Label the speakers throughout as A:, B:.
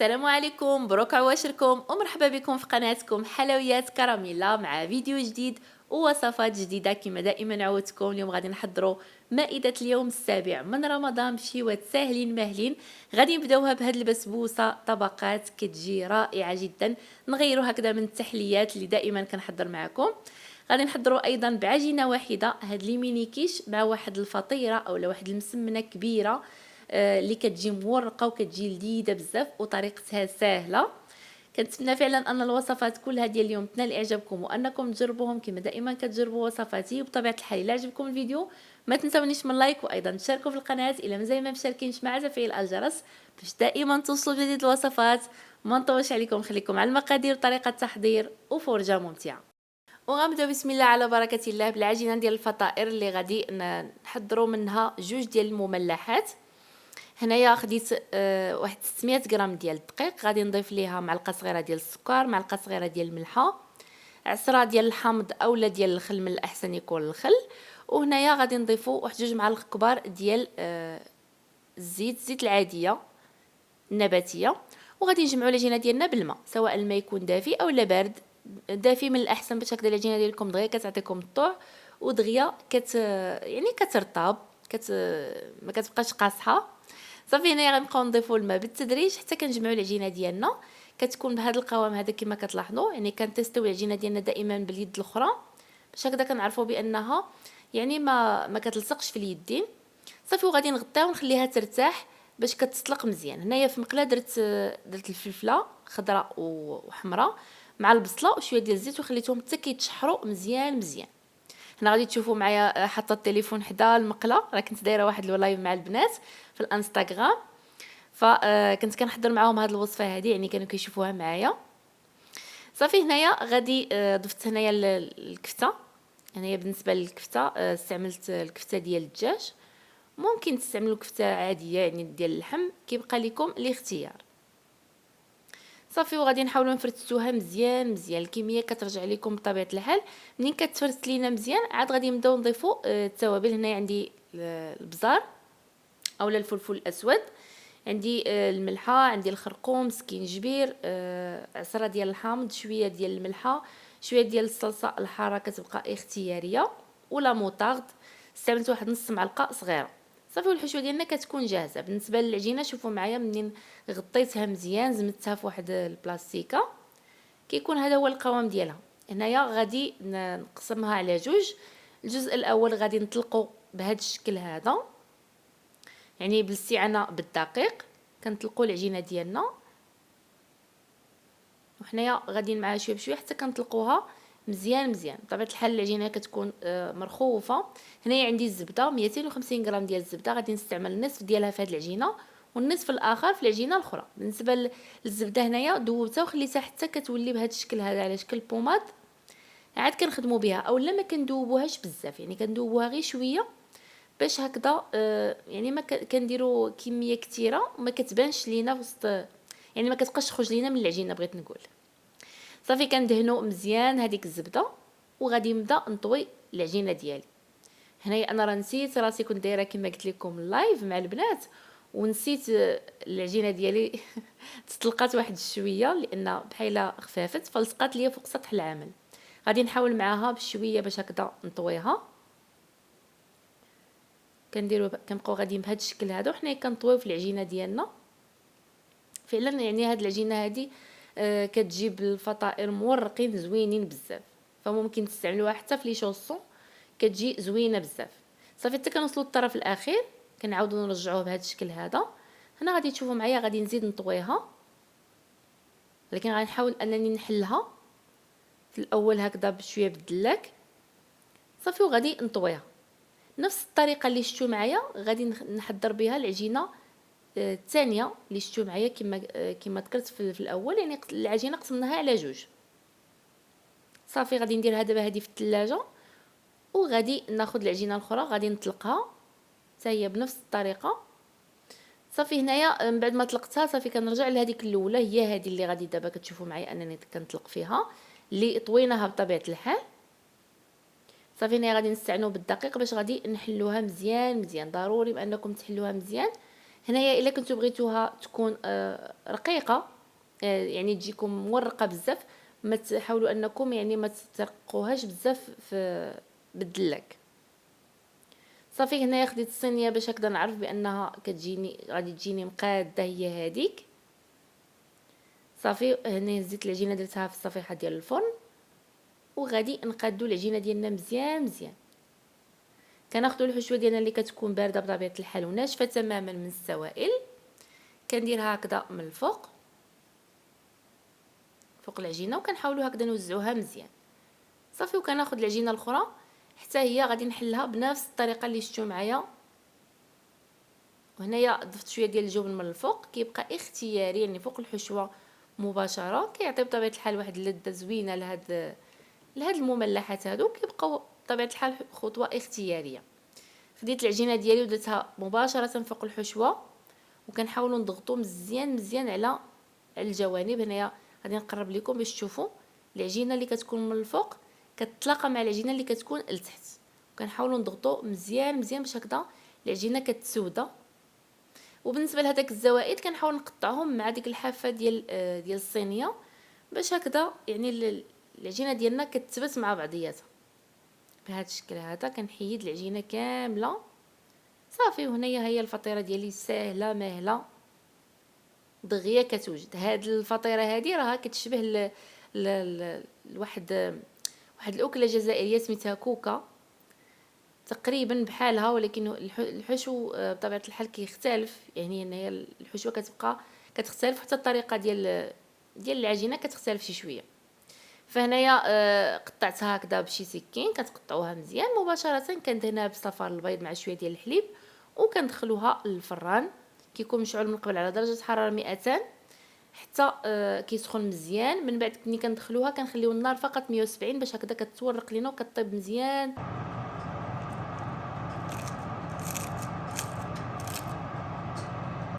A: السلام عليكم، مبروك عواشركم ومرحبا بكم في قناتكم حلويات كراميلا مع فيديو جديد ووصفات جديدة. كما دائما عودتكم اليوم غادي نحضروا مائدة اليوم السابع من رمضان بشيوات ساهلين ماهلين. غادي نبداوها بهاد البسبوسة طبقات كتجي رائعة جدا. نغيروا هكذا من التحليات اللي دائما كنحضر معكم. غادي نحضروا ايضا بعجينه واحده هاد لي ميني كيش مع واحد الفطيره اولا واحد المسمنه كبيره اللي كتجي مورقه وكتجي لذيذه بزاف وطريقتها سهله. كنتمنى فعلا ان الوصفات كلها ديال اليوم تنال اعجابكم وانكم تجربوهم كما دائما كتجربوا وصفاتي. وبطبيعه الحال الا عجبكم الفيديو ما تنسونيش من لايك وايضا تشاركوا في القناه الا مازال ما مشاركينش مع تفعيل الجرس باش دائما توصلوا بجديد الوصفات. ما نطولش عليكم، خليكم على المقادير وطريقه التحضير وفرجه ممتعه. وغنبداو بسم الله على بركه الله بالعجينه ديال الفطائر اللي غادي نحضروا منها جوج ديال المملحات. هنايا خديت واحد 600 غرام ديال الدقيق، غادي نضيف ليها معلقه صغيره ديال السكر، معلقه صغيره ديال الملحه، عصره ديال الحامض اولا ديال الخل، من الاحسن يكون الخل. وهنايا غادي نضيفوا واحد جوج معالق كبار ديال الزيت العاديه النباتيه. وغادي نجمعوا العجينه ديالنا بالماء، سواء الماء يكون دافي او لا بارد. دافي من الاحسن باش هكذا العجينه ديالكم دغيا كتعطيكم الطوع ودغيا يعني كترطب ما كتبقاش قاصحه. صافي هنايا غنبقاو نضيفوا الماء بالتدريج حتى كنجمعوا العجينه ديالنا. كتكون بهذا القوام هذا كما كتلاحظوا، يعني كنتيستيو العجينه ديالنا دائما باليد الاخرى باش هكذا كنعرفوا بانها يعني ما كتلصقش في اليدين. صافي وغادي نغطيها ونخليها ترتاح باش كتسلق مزيان. هنايا في مقله درت الفلفله خضراء وحمراء مع البصله وشويه ديال الزيت وخليتهم حتى كيتشحروا مزيان. هنا غادي تشوفوا معايا حاطه التليفون حدا المقله، راه كنت دايره واحد اللايف مع البنات في الانستغرام، فكنت كنحضر معاهم هذه الوصفه هذه، يعني كانوا كيشوفوها معايا. صافي هنايا غادي ضفت هنايا الكفته. هنايا بالنسبه للكفته استعملت الكفته ديال الدجاج، ممكن تستعملوا كفته عاديه يعني ديال اللحم، كيبقى لكم الاختيار. صافي وغادي نحاولوا نفرتوها مزيان. الكميه كترجع لكم بطبيعه الحال. منين كتفرت لينا مزيان عاد غادي نبداو نضيفوا التوابل. هنا عندي البزار اولا الفلفل الاسود، عندي الملحه، عندي الخرقوم، سكينجبير، عصره ديال الحامض، شويه ديال الملحه، شويه ديال الصلصه الحاره كتبقى اختياريه، ولا موطارد استعملت واحد نص معلقه صغيره. صافي والحشوه ديالنا كتكون جاهزه. بالنسبه للعجينه شوفوا معايا منين غطيتها مزيان زمتها في واحد البلاستيكه كيكون هذا هو القوام ديالها. هنايا غادي نقسمها على جوج. الجزء الاول غادي نطلقه بهذا الشكل هذا، يعني بالاستعانه بالدقيق كنطلقوا العجينه ديالنا، وحنايا غاديين معها شويه بشويه حتى كنطلقوها مزيان. بطبيعه الحال العجينه كتكون مرخوفه. هنايا عندي الزبده 250 غرام ديال الزبده، غادي نستعمل النصف ديالها في هذه العجينه والنصف الاخر في العجينه الاخرى. بالنسبه للزبده هنايا دوبتها وخليتها حتى كتولي بهذا الشكل هذا على شكل بوماد، عاد كنخدموا بها اولا ما كندوبوهاش بزاف، يعني كندوبوها غير شويه باش هكذا يعني ما كنديروا كميه كثيره وما كتبانش لينا وسط، يعني ما كتبقاش تخرج لينا من العجينه بغيت نقول. صافي كندهنوا مزيان هذيك الزبده وغادي نبدا نطوي العجينه ديالي. هنايا انا راه نسيت راسي كنت دايره كما قلت لكم اللايف مع البنات ونسيت العجينه ديالي تطلقات واحد شويه لان بحال خفافت فلصقات ليا فوق سطح العمل. غادي نحاول معاها بشويه باش هكذا نطويها. كنبقاو غاديين بهذا الشكل هذا وحنا كنطويو في العجينه ديالنا. فعلا يعني هاد العجينه هذه كتجيب الفطائر مورقين زوينين بزاف، فممكن تستعملوها حتى في لي شوسون كتجي زوينه بزاف. صافي حتى كنوصلوا للطرف الاخير كنعاودوا نرجعوه بهذا الشكل هذا. هنا غادي تشوفوا معايا غادي نزيد نطويها، ولكن غادي نحاول انني نحلها في الاول هكذا بشويه بالدلاك. صافي وغادي نطويها نفس الطريقه اللي شفتوا معايا. غادي نحضر بها العجينه الثانيه اللي شفتوا معايا كما ذكرت في الاول، يعني العجينه قسمناها على جوج. صافي غادي نديرها دابا هذه في الثلاجه وغادي ناخذ العجينه الاخرى غادي نطلقها حتى هي بنفس الطريقه. صافي هنايا من بعد ما طلقتها صافي كنرجع لهذيك الاولى، هي هذه اللي غادي دابا كتشوفوا معايا انني كنطلق فيها اللي طويناها بطبيعه الحال. صافي هنا غادي نستعنوا بالدقيق باش غادي نحلوها مزيان. ضروري بانكم تحلوها مزيان هنايا الا كنتو بغيتوها تكون رقيقه، يعني تجيكم مورقه بزاف، ما تحاولوا انكم يعني ما ترقوهاش بزاف في بالدلاك. صافي هنايا خديت الصينيه باش هكذا نعرف بانها كتجيني غادي تجيني مقاده هي هذيك. صافي هنا زدت العجينه درتها في الصفيحه ديال الفرن، وغادي نقادو العجينه ديالنا مزيان مزيان. كناخذوا الحشوه ديالنا اللي كتكون بارده بطبيعه الحال وناشفه تماما من السوائل، كنديرها هكذا من الفوق فوق العجينه، وكنحاولوا هكذا نوزعوها مزيان. صافي وكناخذ العجينه الاخرى حتى هي غادي نحلها بنفس الطريقه اللي شفتوا معايا. وهنايا ضفت شويه ديال الجبن من الفوق، كيبقى اختياري يعني فوق الحشوه مباشره، كيعطي بطبيعه الحال واحد اللذه زوينه لهاد المملحات هادو، كيبقاو بطبيعه الحال خطوه اختياريه. خديت العجينه ديالي ودرتها مباشره فوق الحشوه، وكنحاولوا نضغطوا مزيان مزيان على الجوانب. هنايا غادي نقرب لكم باش تشوفوا العجينه اللي كتكون من الفوق كتتلاقى مع العجينه اللي كتكون لتحت، وكنحاولوا نضغطوا مزيان مزيان باش هكذا العجينه كتسوده. وبالنسبه لهداك الزوائد كنحاول نقطعهم مع ديك الحافه ديال الصينيه باش هكذا يعني العجينه ديالنا كتثبت مع بعضياتها بهذا الشكل هذا. كنحيد العجينه كامله صافي. وهنايا هي الفطيره ديالي ساهله ماهله دغيا كتوجد. هاد الفطيره هذه راها كتشبه واحد الاكله جزائريه سميتها كوكا تقريبا بحالها، ولكن الحشو بطبيعه الحال كيختلف، يعني ان هي الحشوه كتبقى كتختلف، حتى الطريقه ديال العجينه كتختلف شي شويه. فهنايا قطعتها هكذا بشي سكين، كتقطعوها مزيان مباشره. كندهنها بصفار البيض مع شويه ديال الحليب، وكندخلوها للفران كيكون مشعول من قبل على درجه حراره 200 حتى كيسخن مزيان. من بعد ملي كندخلوها كنخليو النار فقط 170 باش هكذا كتورق لينا وكطيب مزيان.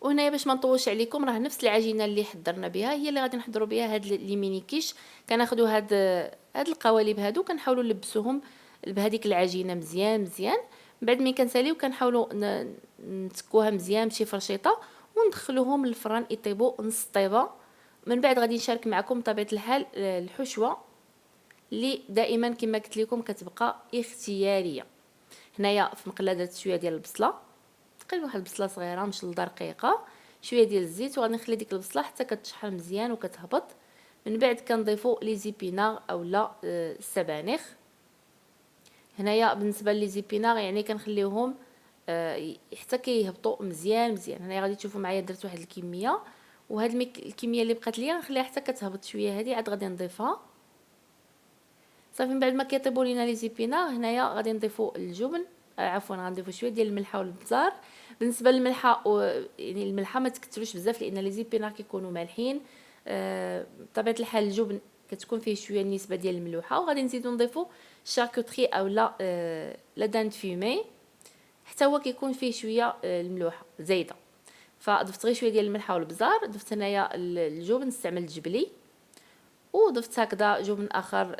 A: وهنايا باش ما نطولش عليكم، راه نفس العجينه اللي حضرنا بها هي اللي غادي نحضروا بها هاد لي ميني كيش. كناخذوا هاد القوالب هادو كنحاولوا نلبسوهم بهذيك العجينه مزيان مزيان. بعد ملي كنساليو كنحاولوا نتكوها مزيان بشي فرشيطه وندخلوهم للفران يطيبوا نص طيبه. من بعد غادي نشارك معكم بطبيعه الحال الحشوه اللي دائما كما قلت لكم كتبقى اختياريه. هنايا في مقله درت شويه ديال البصله، تقريبا واحد البصله صغيره مش رقيقه، شويه ديال الزيت، وغادي نخلي ديك البصله حتى كتشحر مزيان وكتهبط. من بعد كنضيفوا لي زيبينار اولا السبانخ. هنايا بالنسبه لي زيبينار يعني كنخليوهم حتى كيهبطوا مزيان مزيان. هنايا غادي تشوفوا معايا درت واحد الكميه، وهاد الكميه اللي بقات ليا نخليها حتى كتهبط شويه. هذه عاد غادي نضيفها صافي. من بعد ما كيطيبوا لينا لي زيبينار هنايا غادي نضيفوا الجبن، عفوا غنضيفوا شويه ديال الملحه والبزار. بالنسبه للملحه يعني الملحه ما تكثروش بزاف لان لي زيبينار كيكونوا مالحين. بطبيعه الحال الجبن كتكون فيه شويه النسبه ديال الملوحه. وغادي نزيدو نضيفوا شاركوتري اولا لا دان فيمي حتى هو كيكون فيه شويه الملوحه زايده. فضفت غير شويه ديال الملحه والبزار. ضفت هنايا الجبن، استعملت جبلي، وضفت هكذا جبن اخر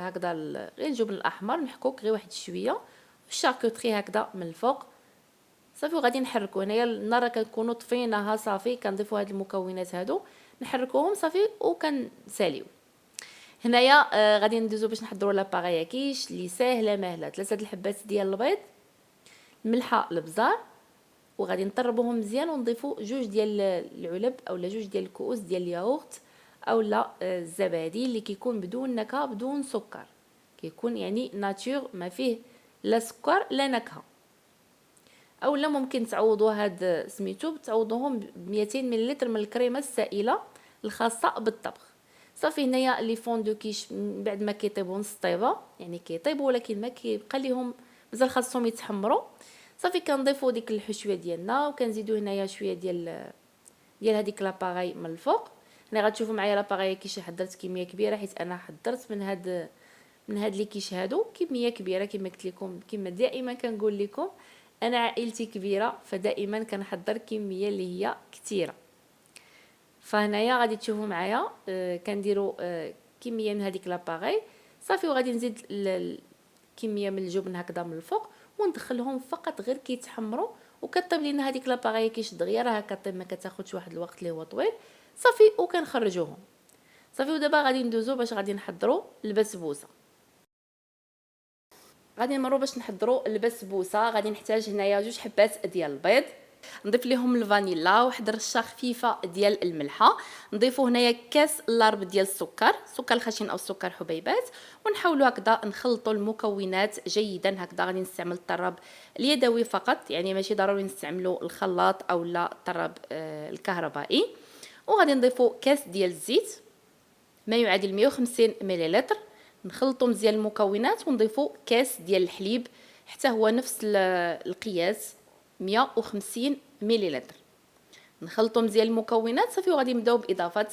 A: هكذا غير الجبن الاحمر محكوك غير واحد شويه، والشاركوتري هكذا من الفوق صافي. وغادي نحركو. هنايا النار كنكونوا طفيناها صافي، كنضيفوا هاد المكونات هادو نحركوهم صافي وكنساليو. هنايا غادي ندوزو باش نحضروا لاباغي كيش اللي ساهله ماهله. 3 الحبات ديال البيض، الملحه، البزار، وغادي نطربوهم مزيان ونضيفوا 2 ديال العلب اولا 2 ديال الكؤوس ديال الياغورت اولا الزبادي اللي كيكون بدون نكهه بدون سكر، كيكون يعني ناتور ما فيه لا سكر لا نكهه. اولا ممكن تعوضوا هاد سميتو تعوضوهم ب 200 ملل من الكريمه السائله الخاصه بالطبخ. صافي هنايا لي فون دو كيش بعد ما كيطيبوا نص طيبه يعني كيطيبوا ولكن ما كيبقى ليهم مازال خاصهم يتحمروا. صافي كنضيفوا ديك الحشوه ديالنا وكنزيدوا هنايا شويه ديال هذيك لاباغاي من الفوق. هنا غتشوفوا معايا لاباغاي كيش حضرت كميه كبيره حيت انا حضرت من هاد لي كيش هادو كميه كبيره. كما قلت لكم كما دائما كنقول لكم انا عائلتي كبيره، فدائما كنحضر كميه اللي هي كثيره. فهنايا غادي تشوفوا معايا كنديروا كميه من هذيك لاباغاي صافي. وغادي نزيد كميه من الجبن هكذا من الفوق وندخلهم فقط غير كيتحمروا وكطيب لينا هذيك لاباغي كيشد غير راها كطيب، ما كتاخذش واحد الوقت اللي هو طويل صافي. وكنخرجوهم صافي. ودابا غادي ندوزو باش غادي نحضروا البسبوسه. غادي نمروا باش نحضروا البسبوسه. غادي نحتاج هنايا 2 حبات ديال البيض، نضيف ليهم الفانيلا، واحد الرشه خفيفه ديال الملحه، نضيفوا هنايا كاس الا ربع ديال السكر، سكر الخشن او السكر حبيبات، ونحاولوا هكذا نخلطوا المكونات جيدا. هكذا غادي نستعمل الطراب اليدوي فقط، يعني ماشي ضروري نستعملوا الخلاط او لا الطراب الكهربائي. وغادي نضيفوا كاس ديال الزيت ما يعادل 150 ملل، نخلطوا مزيان المكونات ونضيفوا كاس ديال الحليب حتى هو نفس القياس 150 ملل. نخلطوا مزيان المكونات صافي. وغادي نبداو باضافه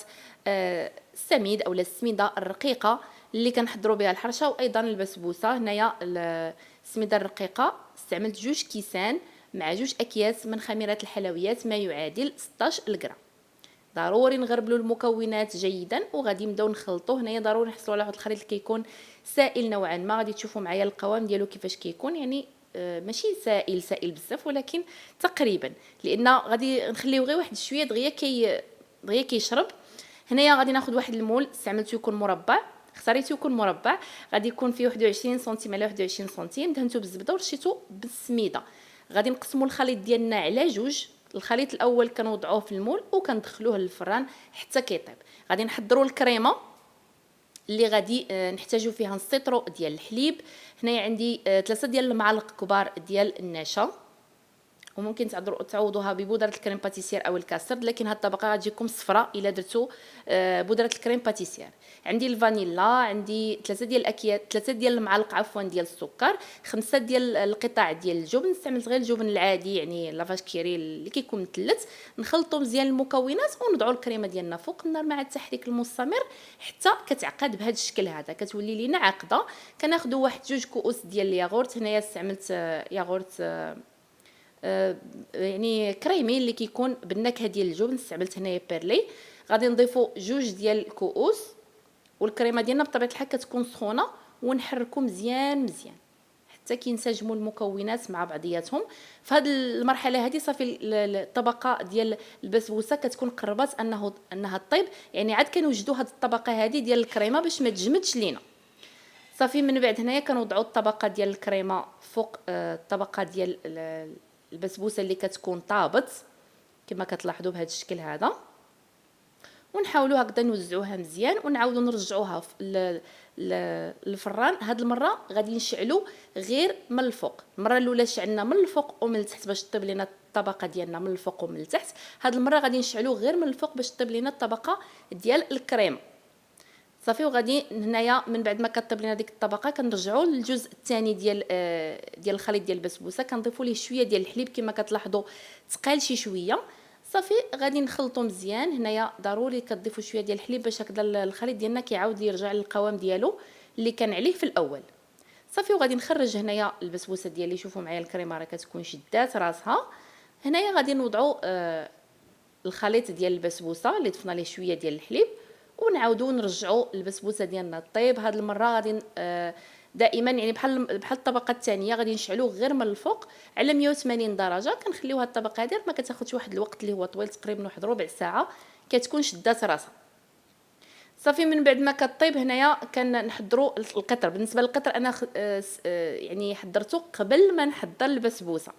A: السميد اولا السميده الرقيقه اللي كنحضروا بها الحرشه وايضا البسبوسه. هنايا السميده الرقيقه استعملت 2 كيسان مع 2 اكياس من خميره الحلويات ما يعادل 16 غرام. ضروري نغربلوا المكونات جيدا وغادي نبداو نخلطوه. هنايا ضروري نحصلوا على واحد الخليط اللي كيكون سائل نوعا ما. غادي تشوفوا معايا القوام ديالو كيفاش كيكون، يعني ماشي سائل بزاف ولكن تقريبا، لان غادي نخليو غير واحد شويه دغيا كيشرب. هنايا غادي ناخذ واحد المول، استعملته يكون مربع، اختاريته يكون مربع، غادي يكون فيه 21 سنتيم على 21 سنتيم، دهنته بالزبده ورشيته بالسميده. غادي نقسموا الخليط ديالنا على 2. الخليط الاول كنوضعوه في المول وكندخلوه للفران حتى كيطيب. غادي نحضروا الكريمه اللي غادي نحتاجو فيها نص لتر ديال الحليب. هنايا عندي 3 ديال المعالق كبار ديال النشا، وممكن تعوضوها ببودره الكريم باتيسير او الكاسترد، لكن هاد الطبقه غتجيكم صفراء الا درتو بودره الكريم باتيسير. عندي الفانيلا، عندي 3 ديال الاكياس، 3 ديال المعالق عفوا ديال السكر، 5 ديال القطع ديال الجبن، استعملت غير الجبن العادي يعني لافاش كيري اللي كيكون مثلث. نخلطوا مزيان المكونات ونضعوا الكريمه ديالنا فوق النار مع التحريك المستمر حتى كتعقد بهذا الشكل هذا، كتولي لينا عاقده. كناخذوا واحد 2 كؤوس ديال الياغورت. هنايا استعملت ياغورت يعني كريمي اللي كيكون بالنكهه ديال الجبن، استعملت هنايا بيرلي. غادي نضيفوا 2 ديال الكؤوس، والكريمه ديالنا بطبيعه الحال كتكون سخونه، ونحركوا مزيان حتى كينسجموا المكونات مع بعضياتهم. في هذه المرحله هذه صافي الطبقه ديال البسبوسه كتكون قربت انها طيب، يعني عاد كنوجدوا هذه الطبقه هذه ديال الكريمه باش ما تجمدش لينا. صافي من بعد هنايا كنوضعوا الطبقه ديال الكريمه فوق الطبقه ديال البسبوسه اللي كتكون طابت كما كتلاحظوا بهذا الشكل هذا، ونحاولوا هكذا نوزعوها مزيان ونعاودوا نرجعوها للفران. هاد المره غادي نشعلوا غير من الفوق. المره الاولى شعلنا من الفوق ومن التحت باش طيب لنا الطبقه ديالنا من الفوق ومن التحت. هاد المره غادي نشعلوا غير من الفوق باش طيب لنا الطبقه ديال الكريم صافي. وغادي هنايا من بعد ما كطيب لنا ديك الطبقه كنرجعوا للجزء الثاني ديال الخليط ديال البسبوسه، كنضيفوا ليه شويه ديال الحليب كما كتلاحظوا ثقال شي شويه صافي. غادي نخلطوا مزيان. هنايا ضروري كتضيفوا شويه ديال الحليب باش هكذا الخليط ديالنا كيعاود يرجع للقوام ديالو اللي كان عليه في الاول صافي. وغادي نخرج هنايا البسبوسه ديالي، شوفوا معايا الكريمه راه كتكون شدات راسها. هنايا غادي نوضعوا الخليط ديال البسبوسه اللي ضفنا ليه شويه ديال الحليب، ونعاودوا نرجعوا البسبوسه ديالنا طيب. هاد المره غادي دائما يعني بحال الطبقه الثانيه غادي نشعلوه غير من الفوق على 180 درجه. كنخليوها الطبقه هذه ما كتاخذش واحد الوقت اللي هو طويل، تقريبا واحد ربع ساعه كتكون شدات راسها صافي. من بعد ما كطيب هنايا كنحضروا القطر. بالنسبه للقطر انا يعني حضرته قبل ما نحضر البسبوسه،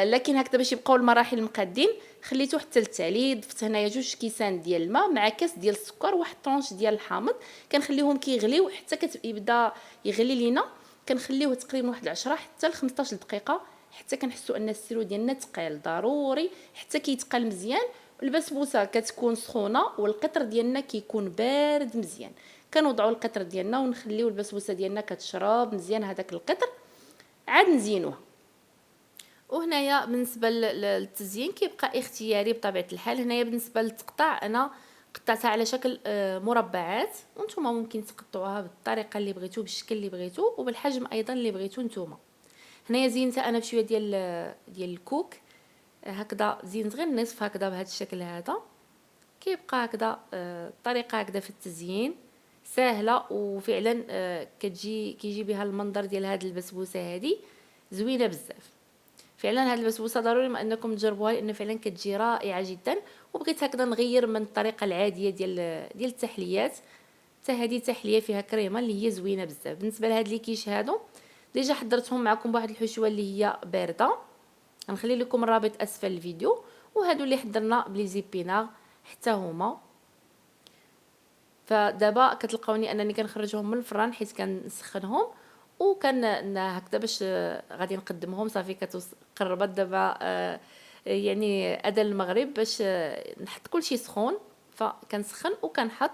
A: لكن هكذا باش يبقاو المراحل مقادين خليته حتى للتالي. ضفت هنايا 2 كيسان ديال الماء مع كاس ديال السكر وواحد طونش ديال الحامض. كنخليهم كيغليو حتى يبدا يغلي لينا. كنخليوه تقريبا واحد 10 حتى ل 15 دقيقه حتى كنحسوا ان السيرو ديالنا ثقيل، ضروري حتى كيتقل مزيان. البسبوسه كتكون سخونه والقطر ديالنا كيكون بارد مزيان. كنوضعوا القطر ديالنا ونخليو البسبوسه ديالنا كتشرب مزيان هذاك القطر، عاد نزينوها. وهنايا بالنسبه للتزيين كيبقى اختياري بطبيعه الحال. هنايا بالنسبه للتقطاع انا قطعتها على شكل مربعات، وانتم ممكن تقطعوها بالطريقه اللي بغيتو بالشكل اللي بغيتو وبالحجم ايضا اللي بغيتو نتوما. هنايا زينتها انا بشويه ديال الكوك هكذا، زينت غير النصف هكذا بهذا الشكل هذا. كيبقى هكذا طريقه هكذا في التزيين سهله وفعلا كيجي بها المنظر ديال هذه البسبوسه هذه زوينه بزاف. فعلا هاد البسبوسه ضروري ما انكم تجربوها لان فعلا كتجي رائعه جدا. وبغيت هكذا نغير من الطريقه العاديه ديال التحليات. حتى هذه تحليه فيها كريمه اللي هي زوينه بزاف. بالنسبه لهاد لي كيش هادو ديجا حضرتهم معكم بواحد الحشوه اللي هي بارده، غنخلي لكم الرابط اسفل الفيديو. وهادو اللي حضرنا بلي زيبينار حتى هما. فدابا كتلقاوني انني كنخرجهم من الفران حيت كنسخنهم وكان هكذا باش غادي نقدمهم. صافي قربت دابا يعني اذان المغرب باش نحط كلشي سخون، فكنسخن وكنحط.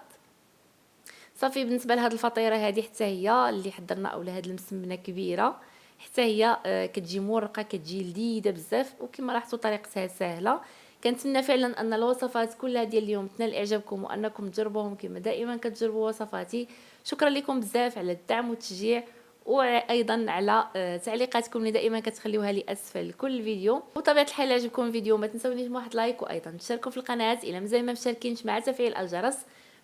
A: صافي بالنسبه لهاد الفطيره هذه حتى هي اللي حضرنا اولا هاد المسمنه كبيره، حتى هي كتجي مورقه كتجي لذيذه بزاف. وكما لاحظتوا طريقتها سهله. كنتمنى فعلا ان الوصفات كلها ديال اليوم تنال اعجابكم وانكم تجربوهم كما دائما كتجربوا وصفاتي. شكرا لكم بزاف على الدعم والتشجيع، وايضا على تعليقاتكم اللي دائما كتخليوها لي اسفل كل فيديو. وطبيعه الحال عجبكم الفيديو ما تنسونيش بواحد لايك، وايضا تشتركوا في القناه الى مازال ما مشتركينش مع تفعيل الجرس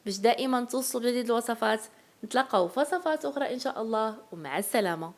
A: باش دائما توصلوا بجديد الوصفات. نتلاقاو في وصفات اخرى ان شاء الله، ومع السلامه.